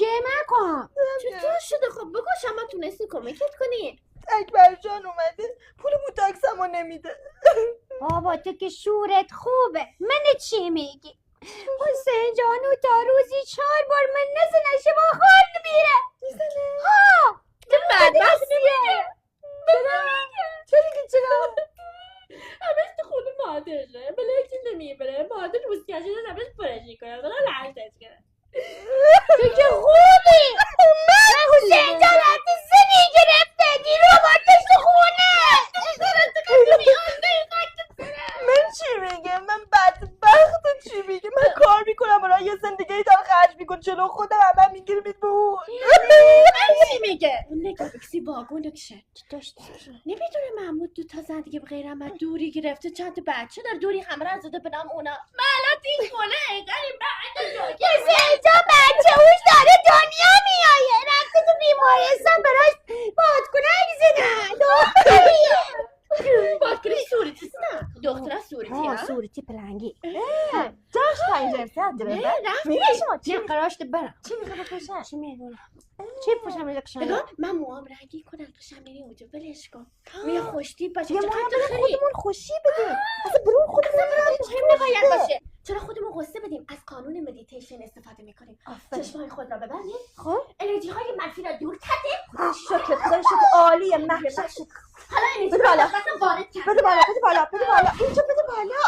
جمع کن. چطور شده؟ خب بگو شما تونستی کمکت کنی. اکبر جان اومده پول موتاکسمو نمیده. بابا تو که شورت خوبه. من چی میگی؟ حسین جانو تا روزی 4 بار من نزنه با خورد میره. ها تو بدبختیه. چرا؟ همش تو خود مادره بلکه نمیبره مادر روزگاهی رو همش پرشی کنه دارم لحظت کنه. تو که خوبی. من حسین جان حتی زنی گرفته دیرو بارتش تو خونه. من چی میگم؟ من بدبخت چی میگم؟ من کار میکنم برای یه زندگی دارم خرج میکنم جلو خودم همه میگیرمید بود. من چی میگه؟ اون نگه بکسی باگون کشه نمیدونه محمود 2 تا زن دیگه بغیر من دوری گرفته چند تا بچه در دوری همه را زده به نام اونا. مالات این خونه اینقدر بعد حسین جان بچه اوش داره دنیا میایه. رفته تو بیمارستان براش بادکنک زدن. بادکنه سوریتیست نه دختره سوریتی ها صورتی پلنگی. جاش پنجره سر نه رفت میگه شما چی قراشت برم. چی میگه بکشن؟ چی میدونم چی پوشم رکشن. نگاه من موام رنگی کنم قشنگ میری اونجا ولش کن میره خوشتیپ باشه یه چقدر ما تو خیلی خودمون خوشی بدیم. اصلا برون خودمون مهم نباید باشه. چرا خودمون قصه بدیم از قانون مدیتیشن استفاده میکنیم. چشمای خود را ببندید. خب انرژی های منفی را دور کرده. خدا شکر عالیه محشر. حالا انرژی بالا. وارد کرد. بده بالا اینجا بده بالا.